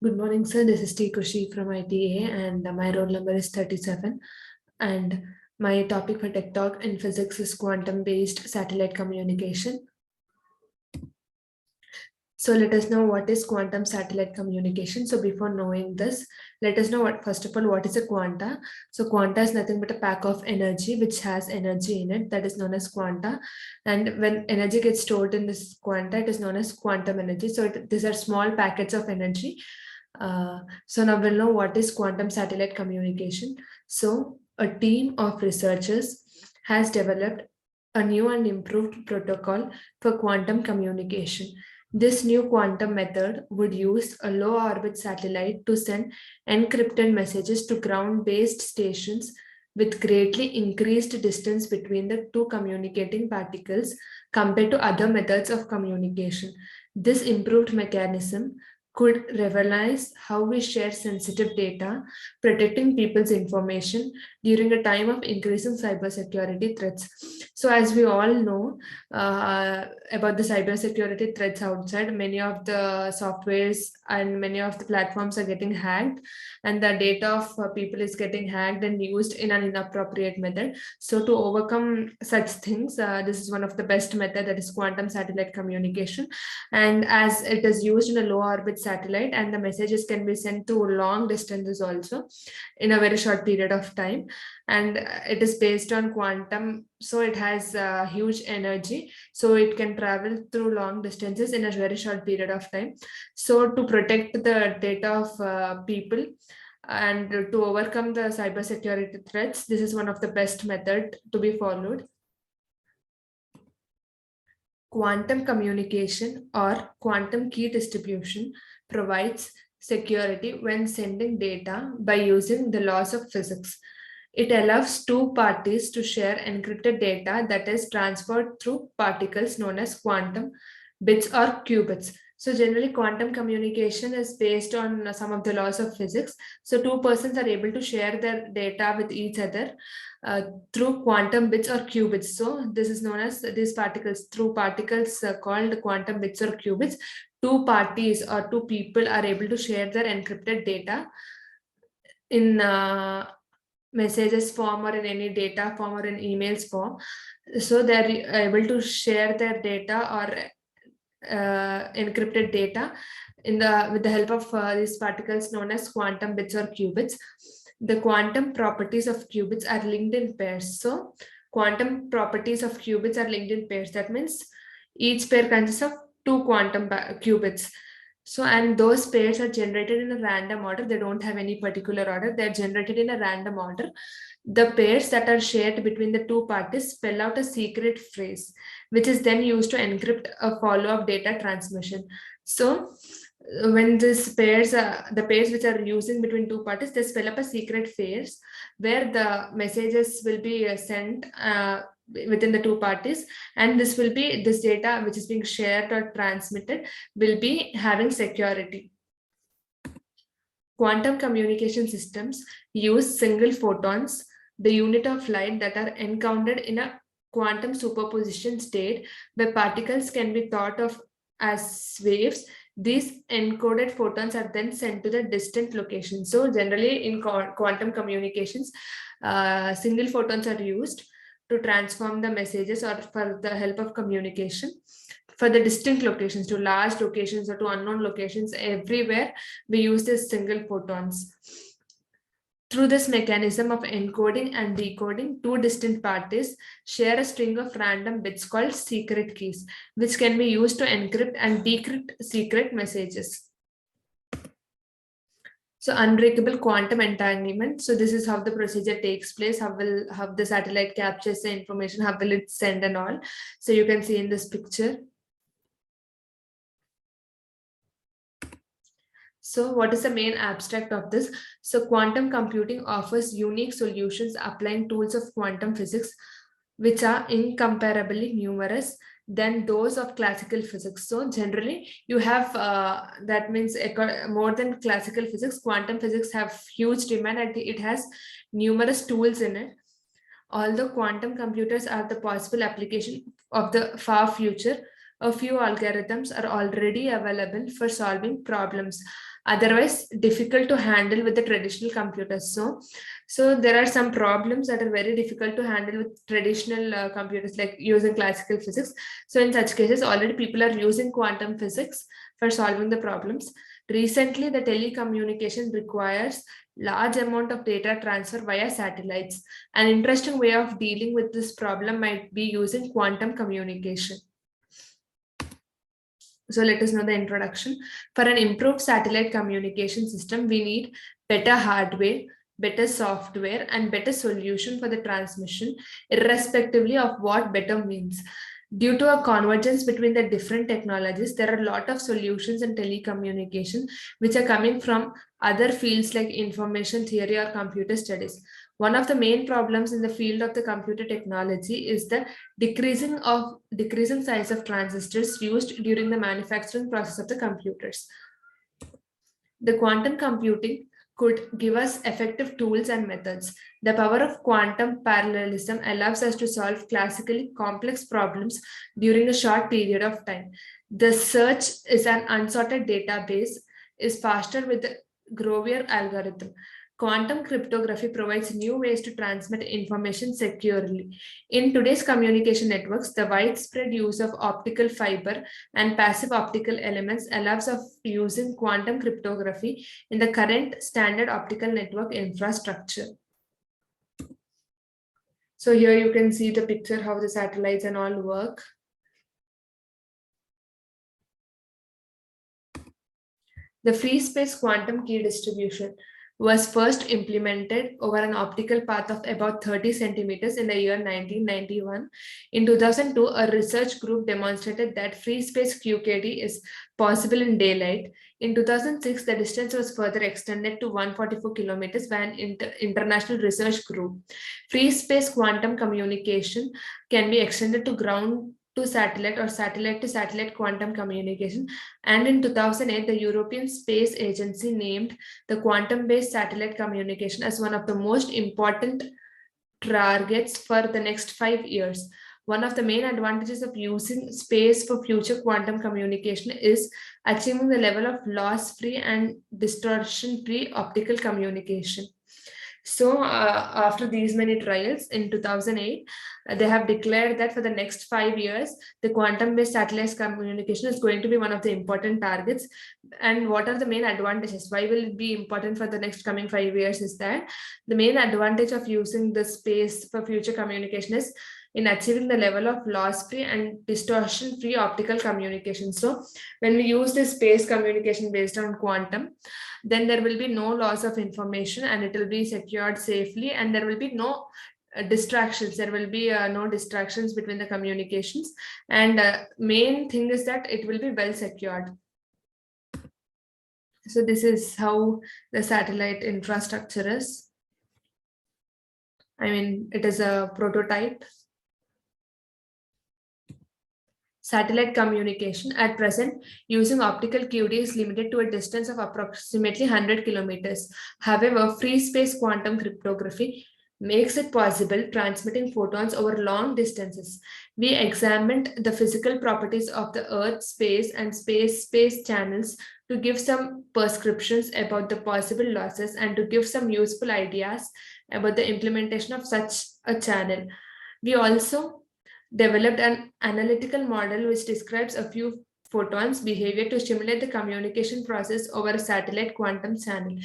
Good morning, sir. This is T. Kushi from ITA, and my roll number is 37. And my topic for Tech Talk in physics is quantum-based satellite communication. So let us know what is quantum satellite communication. So before knowing this, let us know first of all, what is a quanta? So quanta is nothing but a pack of energy which has energy in it, that is known as quanta. And when energy gets stored in this quanta, it is known as quantum energy. So these are small packets of energy. So now we'll know what is quantum satellite communication. So a team of researchers has developed a new and improved protocol for quantum communication. This new quantum method would use a low orbit satellite to send encrypted messages to ground based stations with greatly increased distance between the two communicating particles compared to other methods of communication. This improved mechanism could revolutionize how we share sensitive data, protecting people's information during a time of increasing cybersecurity threats. So, as we all know about the cybersecurity threats outside, many of the softwares and many of the platforms are getting hacked, and the data of people is getting hacked and used in an inappropriate method. So, to overcome such things, this is one of the best method, that is quantum satellite communication. And as it is used in a low orbit satellite, and the messages can be sent to long distances also in a very short period of time, and it is based on quantum, so it has huge energy, so it can travel through long distances in a very short period of time. So to protect the data of people and to overcome the cybersecurity threats, this is one of the best method to be followed. Quantum communication or quantum key distribution provides security when sending data by using the laws of physics. It allows two parties to share encrypted data that is transferred through particles known as quantum bits or qubits. So generally quantum communication is based on some of the laws of physics. So two persons are able to share their data with each other uh, through quantum bits or qubits. So this is known as these particles, through particles called quantum bits or qubits. Two parties or two people are able to share their encrypted data in messages form or in any data form or in emails form. So they're able to share their data or encrypted data in the with the help of these particles known as quantum bits or qubits. The quantum properties of qubits are linked in pairs. So quantum properties of qubits are linked in pairs. That means each pair consists of two quantum qubits. So, and those pairs are generated in a random order. They don't have any particular order. They're generated in a random order. The pairs that are shared between the two parties spell out a secret phrase, which is then used to encrypt a follow-up data transmission. So, when these pairs, the pairs which are using between two parties, they spell up a secret phrase where the messages will be sent within the two parties, and this data which is being shared or transmitted will be having security. Quantum communication systems use single photons, the unit of light, that are encountered in a quantum superposition state where particles can be thought of as waves. These encoded photons are then sent to the distant location. So generally in quantum communications, single photons are used to transform the messages or for the help of communication. For the distant locations, to large locations or to unknown locations, everywhere we use these single photons. Through this mechanism of encoding and decoding, two distant parties share a string of random bits called secret keys, which can be used to encrypt and decrypt secret messages. So unbreakable quantum entanglement. So this is how the procedure takes place. How the satellite captures the information, how will it send and all. So you can see in this picture. So what is the main abstract of this? So quantum computing offers unique solutions applying tools of quantum physics, which are incomparably numerous than those of classical physics. So generally you have, that means more than classical physics, quantum physics have huge demand and it has numerous tools in it. Although quantum computers are the possible application of the far future, a few algorithms are already available for solving problems. otherwise difficult to handle with the traditional computers. So there are some problems that are very difficult to handle with traditional computers, like using classical physics. So in such cases, already people are using quantum physics for solving the problems. Recently, the telecommunication requires large amount of data transfer via satellites. An interesting way of dealing with this problem might be using quantum communication. So let us know the introduction. For an improved satellite communication system, we need better hardware, better software, and better solution for the transmission, irrespectively of what better means. Due to a convergence between the different technologies, there are a lot of solutions in telecommunication which are coming from other fields like information theory or computer studies. One of the main problems in the field of the computer technology is the decreasing size of transistors used during the manufacturing process of the computers. The quantum computing could give us effective tools and methods. The power of quantum parallelism allows us to solve classically complex problems during a short period of time. The search is an unsorted database is faster with the Grover algorithm. Quantum cryptography provides new ways to transmit information securely. In today's communication networks, the widespread use of optical fiber and passive optical elements allows of using quantum cryptography in the current standard optical network infrastructure. So here you can see the picture how the satellites and all work. The free space quantum key distribution was first implemented over an optical path of about 30 centimeters in the year 1991. In 2002, a research group demonstrated that free space QKD is possible in daylight. In 2006, the distance was further extended to 144 kilometers by an international research group. Free space quantum communication can be extended to ground to satellite or satellite to satellite quantum communication. And in 2008, the European Space Agency named the quantum-based satellite communication as one of the most important targets for the next 5 years. One of the main advantages of using space for future quantum communication is achieving the level of loss-free and distortion-free optical communication. So after these many trials in 2008, they have declared that for the next 5 years, the quantum-based satellite communication is going to be one of the important targets. And what are the main advantages? Why will it be important for the next coming 5 years is that the main advantage of using the space for future communication is in achieving the level of loss-free and distortion-free optical communication. So when we use this space communication based on quantum, then there will be no loss of information and it will be secured safely, and there will be no distractions. There will be no distractions between the communications, and main thing is that it will be well secured. So this is how the satellite infrastructure is. I mean, it is a prototype. Satellite communication at present using optical QD is limited to a distance of approximately 100 kilometers. However, free space quantum cryptography makes it possible transmitting photons over long distances. We examined the physical properties of the Earth space and space channels to give some prescriptions about the possible losses and to give some useful ideas about the implementation of such a channel. We also developed an analytical model which describes a few photons behavior to simulate the communication process over a satellite quantum channel.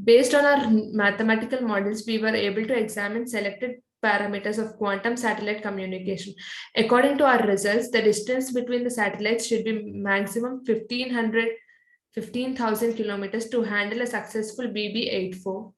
Based on our mathematical models, we were able to examine selected parameters of quantum satellite communication. According to our results, the distance between the satellites should be maximum 15,000 kilometers to handle a successful BB-84.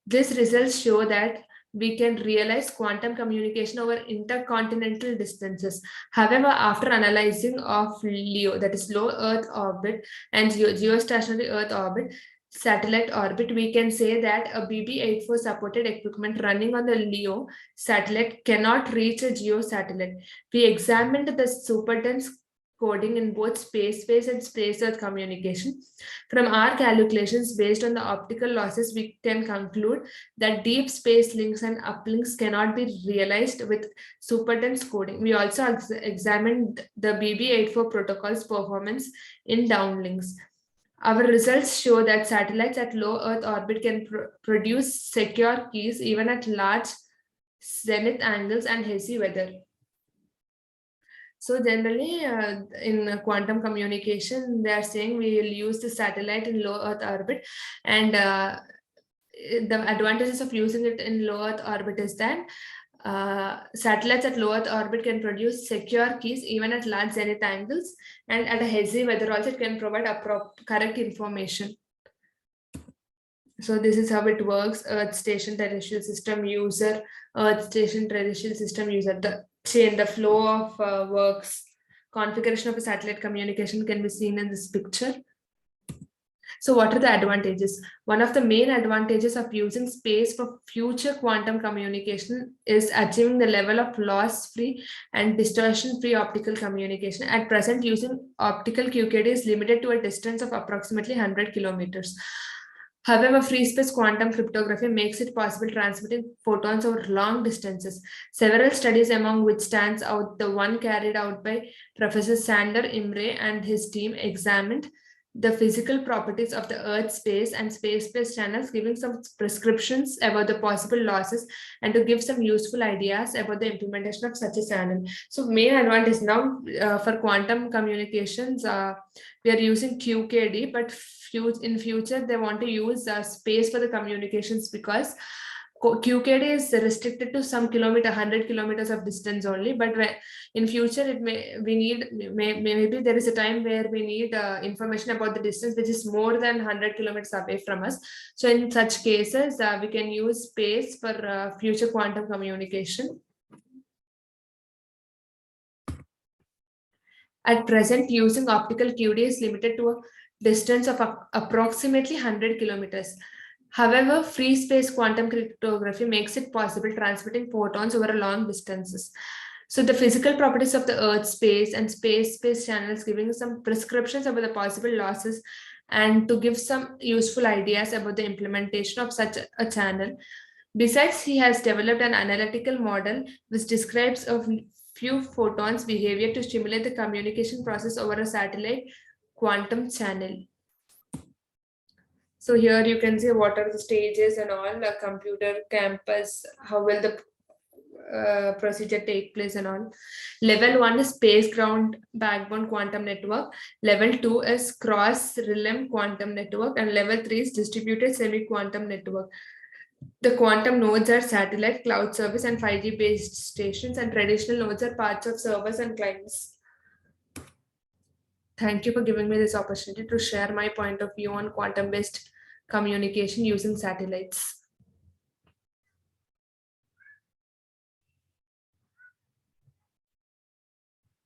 These results show that we can realize quantum communication over intercontinental distances. However, after analyzing of LEO, that is low Earth orbit, and geostationary Earth orbit, satellite orbit, we can say that a BB-84 supported equipment running on the LEO satellite cannot reach a geo satellite. We examined the superdense coding in both space-based and space-earth communication. From our calculations based on the optical losses, we can conclude that deep space links and uplinks cannot be realized with superdense coding. We also examined the BB-84 protocol's performance in downlinks. Our results show that satellites at low Earth orbit can produce secure keys even at large zenith angles and hazy weather. So generally, in quantum communication, they are saying we will use the satellite in low Earth orbit, and the advantages of using it in low Earth orbit is that satellites at low Earth orbit can produce secure keys even at large zenith angles, and at a hazy weather also it can provide correct information. So this is how it works. Earth station terrestrial system user, Earth station terrestrial system user. The chain, the flow of works, configuration of a satellite communication can be seen in this picture. So what are the advantages? One of the main advantages of using space for future quantum communication is achieving the level of loss-free and distortion-free optical communication. At present, using optical QKD is limited to a distance of approximately 100 kilometers. However, free space quantum cryptography makes it possible transmitting photons over long distances. Several studies, among which stands out the one carried out by Professor Sander Imre and his team, examined the physical properties of the Earth space and space-based channels, giving some prescriptions about the possible losses and to give some useful ideas about the implementation of such a channel. So main advantage now for quantum communications, we are using QKD, but in future they want to use space for the communications because QKD is restricted to some 100 kilometers of distance only, but in future maybe there is a time where we need information about the distance which is more than 100 kilometers away from us. So in such cases, we can use space for future quantum communication. At present, using optical QD is limited to a distance of approximately 100 kilometers. However, free space quantum cryptography makes it possible transmitting photons over long distances. So the physical properties of the Earth space and space-based channels, giving some prescriptions about the possible losses and to give some useful ideas about the implementation of such a channel. Besides, he has developed an analytical model which describes a few photons behavior to stimulate the communication process over a satellite quantum channel. So here you can see what are the stages and all, the computer campus, how will the procedure take place and all. Level 1 is space ground backbone quantum network. Level 2 is cross realm quantum network, and level 3 is distributed semi-quantum network. The quantum nodes are satellite, cloud service, and 5G based stations, and traditional nodes are parts of servers and clients. Thank you for giving me this opportunity to share my point of view on quantum based communication using satellites.